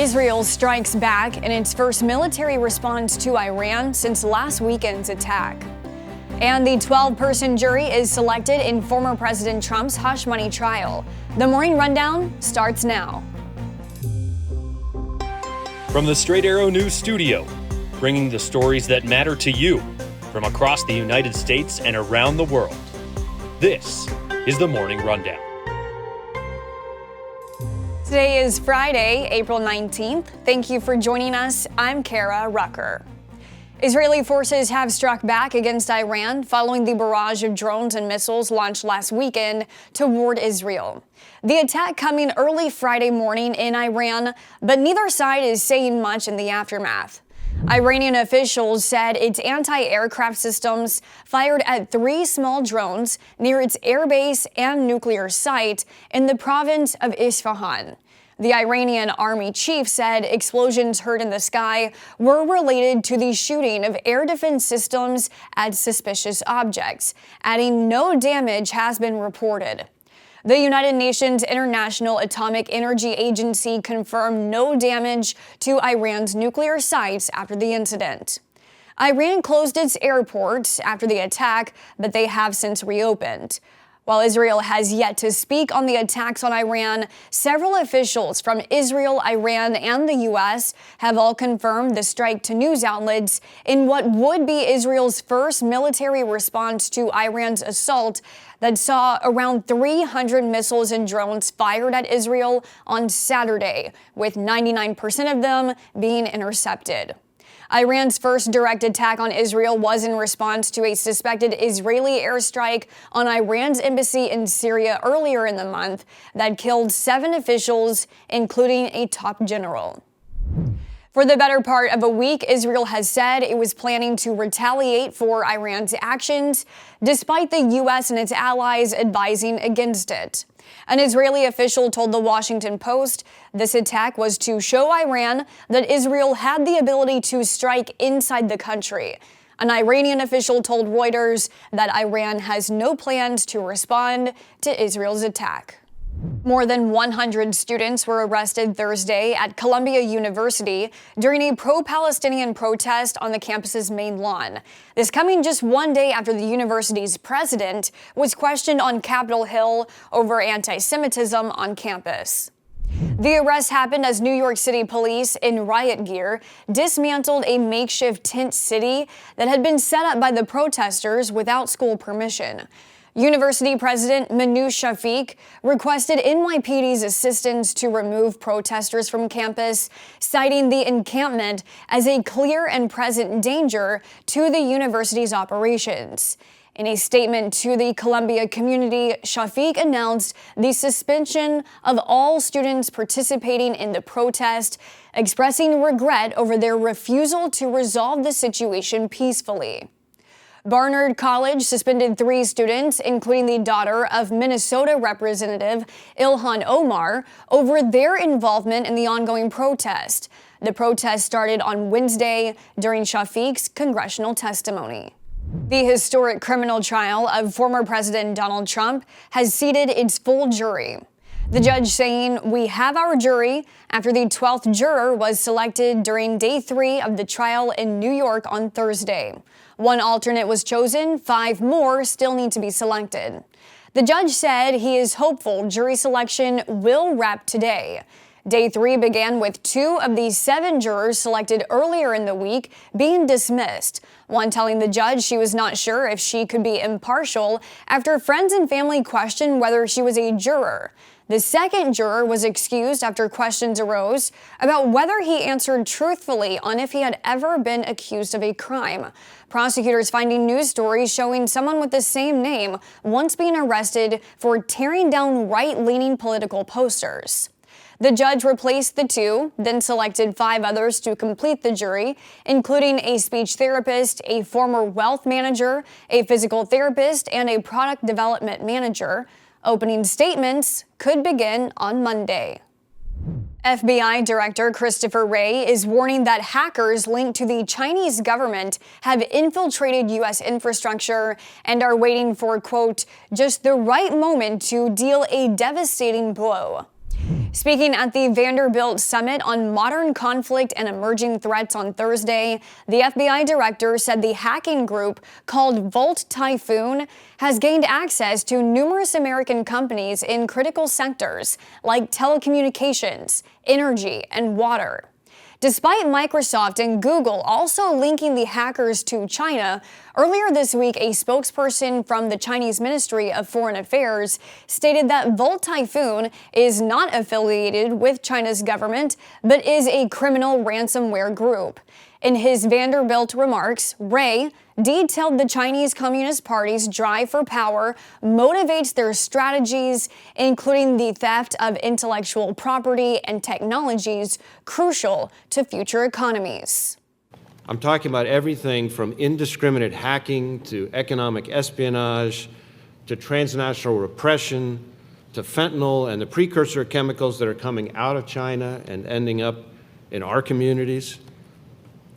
Israel strikes back in its first military response to Iran since last weekend's attack. And the 12-person jury is selected in former President Trump's hush money trial. The morning rundown starts now. From the Straight Arrow News Studio, bringing the stories that matter to you from across the United States and around the world. This is the Morning Rundown. Today is Friday, April 19th. Thank you for joining us. I'm Kara Rucker. Israeli forces have struck back against Iran following the barrage of drones and missiles launched last weekend toward Israel. The attack coming early Friday morning in Iran, but neither side is saying much in the aftermath. Iranian officials said its anti-aircraft systems fired at 3 small drones near its airbase and nuclear site in the province of Isfahan. The Iranian army chief said explosions heard in the sky were related to the shooting of air defense systems at suspicious objects, adding no damage has been reported. The United Nations International Atomic Energy Agency confirmed no damage to Iran's nuclear sites after the incident. Iran closed its airports after the attack, but they have since reopened. While Israel has yet to speak on the attacks on Iran, several officials from Israel, Iran, and the U.S. have all confirmed the strike to news outlets in what would be Israel's first military response to Iran's assault that saw around 300 missiles and drones fired at Israel on Saturday, with 99% of them being intercepted. Iran's first direct attack on Israel was in response to a suspected Israeli airstrike on Iran's embassy in Syria earlier in the month that killed 7 officials, including a top general. For the better part of a week, Israel has said it was planning to retaliate for Iran's actions, despite the U.S. and its allies advising against it. An Israeli official told the Washington Post this attack was to show Iran that Israel had the ability to strike inside the country. An Iranian official told Reuters that Iran has no plans to respond to Israel's attack. More than 100 students were arrested Thursday at Columbia University during a pro-Palestinian protest on the campus's main lawn. This coming just one day after the university's president was questioned on Capitol Hill over anti-Semitism on campus. The arrest happened as New York City police in riot gear dismantled a makeshift tent city that had been set up by the protesters without school permission. University President Manu Shafiq requested NYPD's assistance to remove protesters from campus, citing the encampment as a clear and present danger to the university's operations. In a statement to the Columbia community, Shafiq announced the suspension of all students participating in the protest, expressing regret over their refusal to resolve the situation peacefully. Barnard College suspended 3 students, including the daughter of Minnesota Representative Ilhan Omar, over their involvement in the ongoing protest. The protest started on Wednesday during Shafiq's congressional testimony. The historic criminal trial of former President Donald Trump has seated its full jury. The judge saying, "We have our jury," after the 12th juror was selected during day 3 of the trial in New York on Thursday. 1 alternate was chosen, 5 more still need to be selected. The judge said he is hopeful jury selection will wrap today. Day 3 began with 2 of the 7 jurors selected earlier in the week being dismissed, one telling the judge she was not sure if she could be impartial after friends and family questioned whether she was a juror. The second juror was excused after questions arose about whether he answered truthfully on if he had ever been accused of a crime. Prosecutors finding news stories showing someone with the same name once being arrested for tearing down right-leaning political posters. The judge replaced the 2, then selected 5 others to complete the jury, including a speech therapist, a former wealth manager, a physical therapist, and a product development manager. Opening statements could begin on Monday. FBI Director Christopher Wray is warning that hackers linked to the Chinese government have infiltrated U.S. infrastructure and are waiting for, quote, just the right moment to deal a devastating blow. Speaking at the Vanderbilt Summit on Modern Conflict and Emerging Threats on Thursday, the FBI director said the hacking group called Volt Typhoon has gained access to numerous American companies in critical sectors like telecommunications, energy, and water. Despite Microsoft and Google also linking the hackers to China, earlier this week a spokesperson from the Chinese Ministry of Foreign Affairs stated that Volt Typhoon is not affiliated with China's government, but is a criminal ransomware group. In his Vanderbilt remarks, Wray detailed the Chinese Communist Party's drive for power motivates their strategies, including the theft of intellectual property and technologies crucial to future economies. I'm talking about everything from indiscriminate hacking to economic espionage to transnational repression to fentanyl and the precursor chemicals that are coming out of China and ending up in our communities.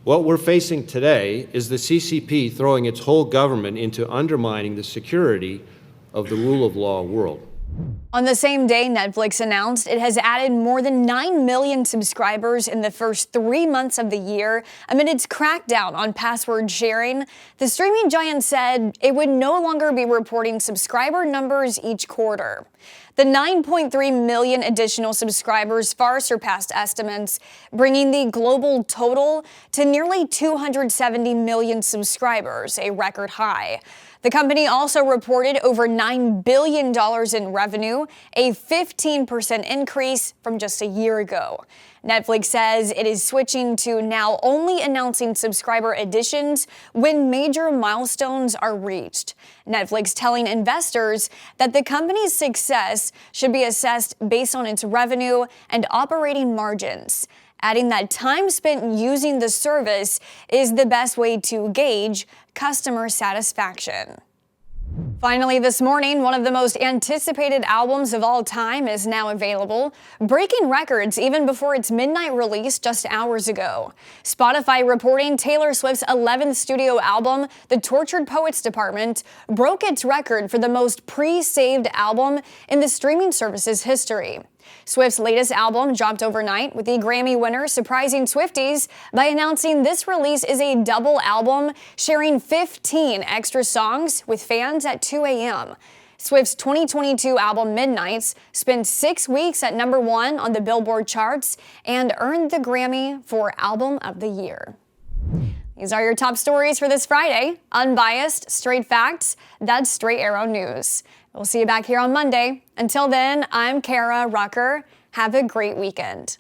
What we're facing today is the CCP throwing its whole government into undermining the security of the rule of law world. On the same day, Netflix announced it has added more than 9 million subscribers in the first 3 months of the year amid its crackdown on password sharing. The streaming giant said it would no longer be reporting subscriber numbers each quarter. The 9.3 million additional subscribers far surpassed estimates, bringing the global total to nearly 270 million subscribers, a record high. The company also reported over $9 billion in revenue, a 15% increase from just a year ago. Netflix says it is switching to now only announcing subscriber additions when major milestones are reached. Netflix telling investors that the company's success should be assessed based on its revenue and operating margins, adding that time spent using the service is the best way to gauge customer satisfaction. Finally, this morning, one of the most anticipated albums of all time is now available, breaking records even before its midnight release just hours ago. Spotify reporting Taylor Swift's 11th studio album, The Tortured Poets Department, broke its record for the most pre-saved album in the streaming service's history. Swift's latest album dropped overnight, with the Grammy winner surprising Swifties by announcing this release is a double album, sharing 15 extra songs with fans at 2 a.m. Swift's 2022 album Midnights spent 6 weeks at #1 on the Billboard charts and earned the Grammy for Album of the Year. These are your top stories for this Friday. Unbiased, straight facts. That's Straight Arrow News. We'll see you back here on Monday. Until then, I'm Kara Rucker. Have a great weekend.